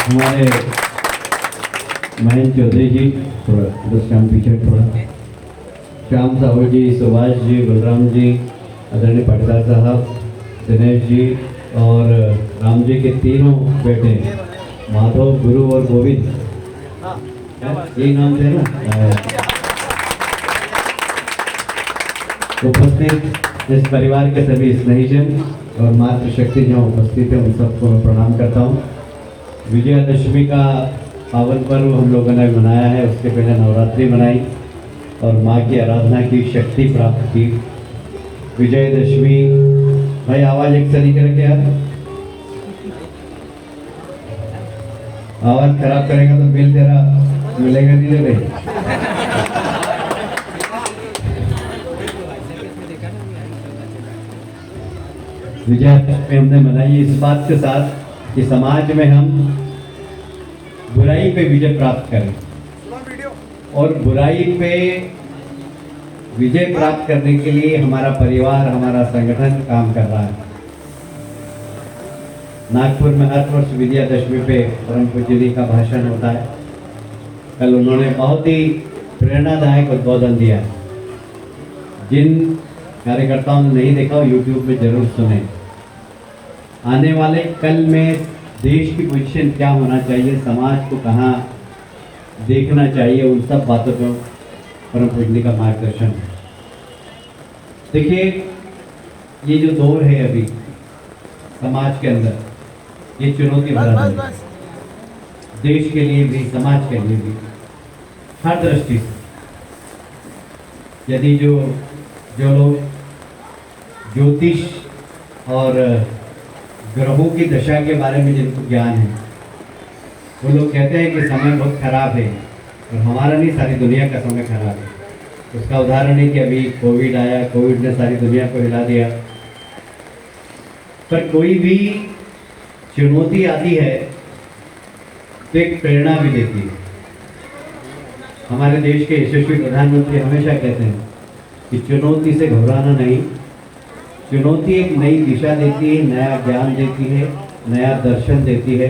हमारे महेंद्र चौधरी जी, थोड़ा बस श्याम पीछे थोड़ा, श्याम साहू जी, सुभाष जी, बलराम जी, आदरणीय पाटीदार साहब, दिनेश जी और राम जी के तीनों बेटे माधव, गुरु और गोविंद, यही नाम थे ना। उपस्थित इस परिवार के सभी स्नेहीजन और मातृशक्ति जो उपस्थित है उन सबको मैं प्रणाम करता हूँ। विजयादशमी का पावन पर्व हम लोगों ने मनाया है, उसके पहले नवरात्रि मनाई और माँ की आराधना की, शक्ति प्राप्त की। विजयदशमी, भाई आवाज एक तरीके रखे यार, आवाज खराब करेगा तो बिल तेरा मिलेगा नहीं भाई। विजयादशमी हमने मनाई इस बात के साथ कि समाज में हम बुराई पे विजय प्राप्त करें और बुराई पे विजय प्राप्त करने के लिए हमारा परिवार, हमारा संगठन काम कर रहा है। नागपुर में हर वर्ष विजयादशमी पे परम पूज्य जी का भाषण होता है। कल उन्होंने बहुत ही प्रेरणादायक उद्बोधन दिया। जिन कार्यकर्ताओं ने नहीं देखा, यूट्यूब पे जरूर सुने। आने वाले कल में देश की पोजीशन क्या होना चाहिए, समाज को कहाँ देखना चाहिए, उन सब बातों को परम पूज्य का मार्गदर्शन है। देखिए, ये जो दौर है अभी समाज के अंदर, ये चुनौती भरा है देश के लिए भी, समाज के लिए भी, हर दृष्टि से। यदि जो लोग ज्योतिष और ग्रहों की दशा के बारे में जिनको ज्ञान है, वो लोग कहते हैं कि समय बहुत खराब है, और हमारा नहीं, सारी दुनिया का समय खराब है। उसका उदाहरण है कि अभी कोविड आया, कोविड ने सारी दुनिया को हिला दिया। पर कोई भी चुनौती आती है तो एक प्रेरणा भी देती है। हमारे देश के यशस्वी प्रधानमंत्री हमेशा कहते हैं कि चुनौती से घबराना नहीं, चुनौती एक नई दिशा देती है, नया ज्ञान देती है, नया दर्शन देती है।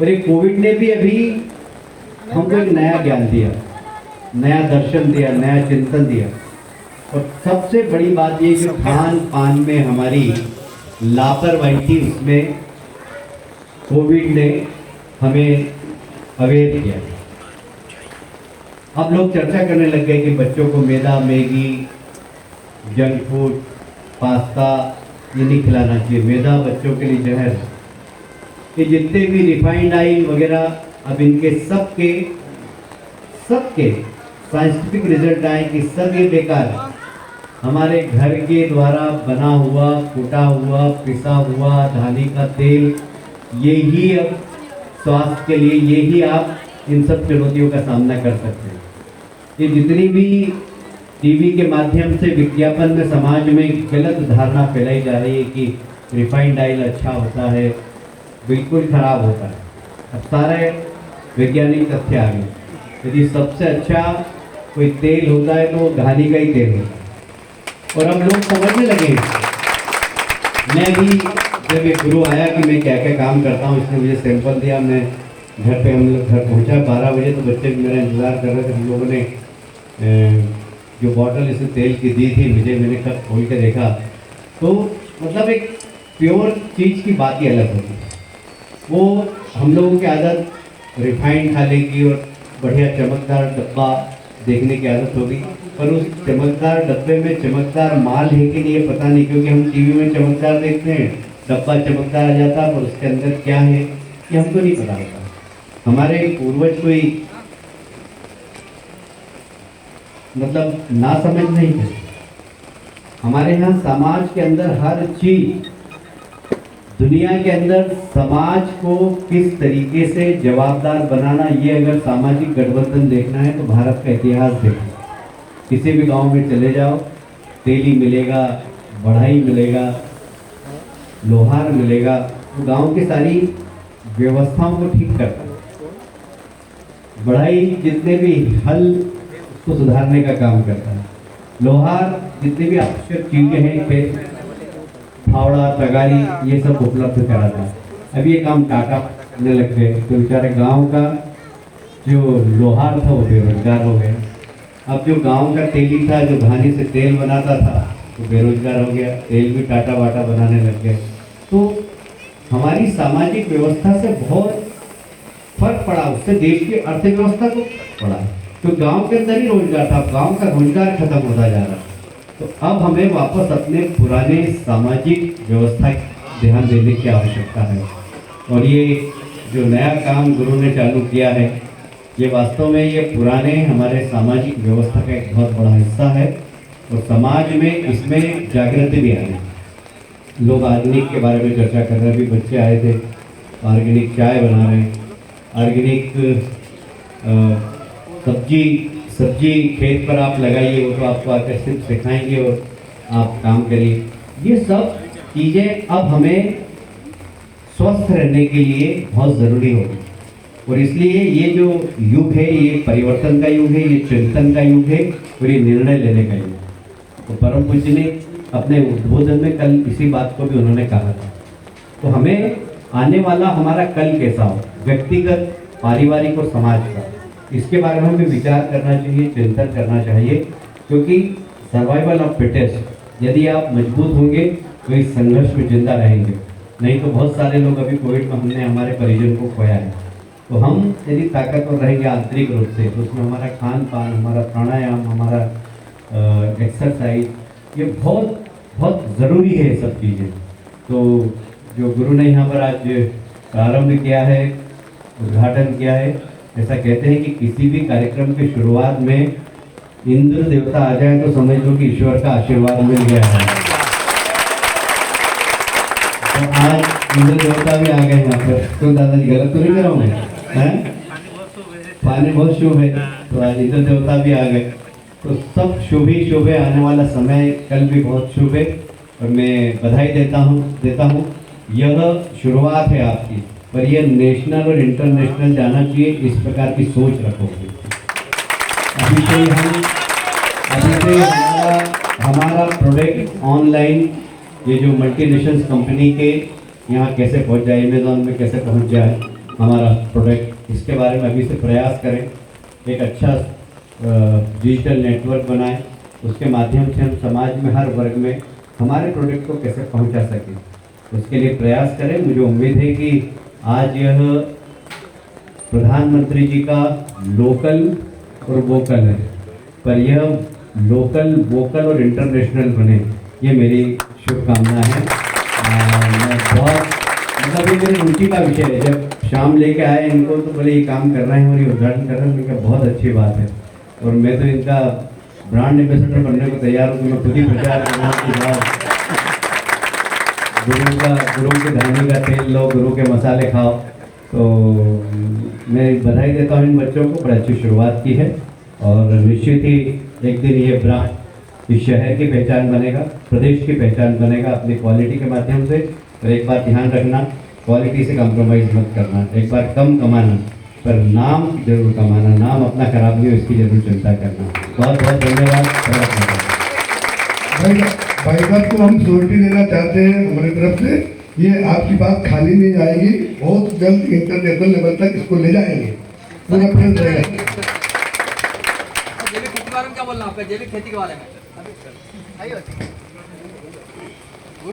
और ये कोविड ने भी अभी हमको एक नया ज्ञान दिया, नया दर्शन दिया, नया चिंतन दिया। और सबसे बड़ी बात ये कि खान पान में हमारी लापरवाही थी, उसमें कोविड ने हमें अवेयर किया। अब लोग चर्चा करने लग गए कि बच्चों को मैदा, मैगी, जंक फूड, पास्ता ये नहीं खिलाना चाहिए, मैदा बच्चों के लिए जहर है। ये जितने भी रिफाइंड ऑयल वगैरह, अब इनके सबके साइंटिफिक रिजल्ट आए कि सब ये बेकार है। हमारे घर के द्वारा बना हुआ, कूटा हुआ, पिसा हुआ धानी का तेल, यही अब स्वास्थ्य के लिए, यही आप इन सब चुनौतियों का सामना कर सकते हैं। ये जितनी भी टीवी के माध्यम से विज्ञापन में समाज में गलत धारणा फैलाई जा रही है कि रिफाइंड ऑयल अच्छा होता है, बिल्कुल खराब होता है। अब सारे वैज्ञानिक तथ्य आ गए। यदि सबसे अच्छा कोई तेल होता है तो वो घानी का ही तेल होता है। और अब लोग समझने लगे। मैं भी जब एक गुरु आया कि मैं क्या क्या काम करता हूँ, इसने मुझे सैंपल दिया। मैं घर पे, हम लोग घर पहुँचा 12 बजे, तो बच्चे मेरा इंतज़ार कर रहे थे। हम लोगों ने जो बॉटल इसे तेल की दी थी मुझे, मैंने कब खोल के देखा तो मतलब एक प्योर चीज़ की बात ही अलग होती है। वो हम लोगों की आदत रिफाइंड खाने की और बढ़िया चमकदार डब्बा देखने की आदत होगी, पर उस चमकदार डब्बे में चमकदार माल है कि नहीं ये पता नहीं, क्योंकि हम टीवी में चमकदार देखते हैं, डब्बा चमकदार आ जाता है, पर उसके अंदर क्या है ये हमको नहीं पता होता। हमारे पूर्वज कोई मतलब ना समझ नहीं थे। हमारे यहाँ समाज के अंदर हर चीज, दुनिया के अंदर समाज को किस तरीके से जवाबदार बनाना, ये अगर सामाजिक गठबंधन देखना है तो भारत का इतिहास देखो। किसी भी गांव में चले जाओ, तेली मिलेगा, बढ़ाई मिलेगा, लोहार मिलेगा, तो गांव की सारी व्यवस्थाओं को ठीक करता है। बढ़ाई जितने भी हल को सुधारने का काम करता है, लोहार जितनी भी आवश्यक चीजें हैं, फावड़ा, तगारी, ये सब उपलब्ध कराता है। अब ये काम टाटा करने लग गए तो बेचारे गांव का जो लोहार था वो बेरोजगार हो गया। अब जो गांव का तेली था, जो धानी से तेल बनाता था, वो बेरोजगार हो गया, तेल भी टाटा वाटा बनाने लग गए। तो हमारी सामाजिक व्यवस्था से बहुत फर्क पड़ा, उससे देश की अर्थव्यवस्था को पड़ा। तो गांव के अंदर ही रोजगार था, गांव का रोजगार खत्म होता जा रहा। तो अब हमें वापस अपने पुराने सामाजिक व्यवस्था ध्यान देने की आवश्यकता है। और ये जो नया काम गुरु ने चालू किया है, ये वास्तव में ये पुराने हमारे सामाजिक व्यवस्था का एक बहुत बड़ा हिस्सा है। और समाज में इसमें जागृति भी आ रही। लोग ऑर्गेनिक के बारे में चर्चा कर रहे हैं, अभी बच्चे आए थे, ऑर्गेनिक चाय बना रहे हैं, ऑर्गेनिक सब्जी खेत पर आप लगाइए, वो तो आपको आकर सिर्फ सिखाएंगे और आप काम करिए। ये सब चीज़ें अब हमें स्वस्थ रहने के लिए बहुत ज़रूरी होगी। और इसलिए ये जो युग है, ये परिवर्तन का युग है, ये चिंतन का युग है और ये निर्णय लेने का युग है। तो परम पूज्य ने अपने उद्बोधन में कल इसी बात को भी उन्होंने कहा था। तो हमें आने वाला हमारा कल कैसा हो, व्यक्तिगत, पारिवारिक और समाज का, इसके बारे में हमें विचार करना चाहिए, चिंतन करना चाहिए। क्योंकि सर्वाइवल ऑफ फिटेस्ट, यदि आप मजबूत होंगे तो इस संघर्ष में जिंदा रहेंगे। नहीं तो बहुत सारे लोग अभी कोविड में हमने हमारे परिजन को खोया है। तो हम यदि ताकतवर रहेंगे आंतरिक रूप से, तो उसमें हमारा खान पान, हमारा प्राणायाम, हमारा एक्सरसाइज, ये बहुत बहुत ज़रूरी है ये सब चीज़ें। तो जो गुरु ने यहाँ पर आज प्रारंभ किया है, उद्घाटन किया है, ऐसा कहते हैं कि किसी भी कार्यक्रम की शुरुआत में इंद्र देवता आ जाए तो समझ लो कि ईश्वर का आशीर्वाद मिल गया है। तो आज इंद्र देवता भी आ गए यहाँ पर। तो दादाजी गलत तो नहीं कर रहा हूँ मैं? पानी बहुत शुभ है, तो आज इंद्र देवता भी आ गए। तो सब शुभ ही शुभ है, आने वाला समय कल भी बहुत शुभ है। और मैं बधाई देता हूँ। यह शुरुआत है आपकी, पर यह नेशनल और इंटरनेशनल जाना चाहिए, इस प्रकार की सोच रखोगे। अभी से हमारा प्रोडक्ट ऑनलाइन, ये जो मल्टीनेशनल कंपनी के यहाँ कैसे पहुँच जाए, अमेज़ॉन में कैसे पहुँच जाए हमारा प्रोडक्ट, इसके बारे में अभी से प्रयास करें। एक अच्छा डिजिटल नेटवर्क बनाएं, उसके माध्यम से हम समाज में हर वर्ग में हमारे प्रोडक्ट को कैसे पहुंचा सकें, उसके लिए प्रयास करें। मुझे उम्मीद है कि आज यह प्रधानमंत्री जी का लोकल और वोकल है, पर यह लोकल, वोकल और इंटरनेशनल बने, ये मेरी शुभकामना है। मैं बहुत मतलब ये मेरी रुचि का विषय है। जब शाम लेके आए इनको तो बोले ये काम कर रहे हैं और ये उद्घाटन कर रहे हैं, उनका बहुत अच्छी बात है। और मैं तो इनका ब्रांड एम्बेसडर बनने को तैयार हूँ। मैं खुद ही प्रचार करना की बात, गुरु के धानी का तेल लो, गुरु के मसाले खाओ। तो मैं बधाई देता हूँ इन बच्चों को, बड़ी अच्छी शुरुआत की है। और निश्चित ही एक दिन ये ब्रांड इस शहर की पहचान बनेगा, प्रदेश की पहचान बनेगा अपनी क्वालिटी के माध्यम से। और एक बात ध्यान रखना, क्वालिटी से कॉम्प्रोमाइज़ मत करना। एक बार कम कमाना, पर नाम जरूर कमाना, नाम अपना खराब नहीं हो इसकी जरूर चिंता करना। बहुत बहुत धन्यवाद। भाई साहब को हम श्योरिटी देना चाहते हैं हमारी तरफ से, ये आपकी बात खाली नहीं जाएगी, बहुत जल्द इंटरनेशनल लेवल तक इसको ले जाएंगे, पूरा प्रयास रहेगा। जैविक खेती के बारे में क्या बोलना आपका, जैविक खेती के बारे में?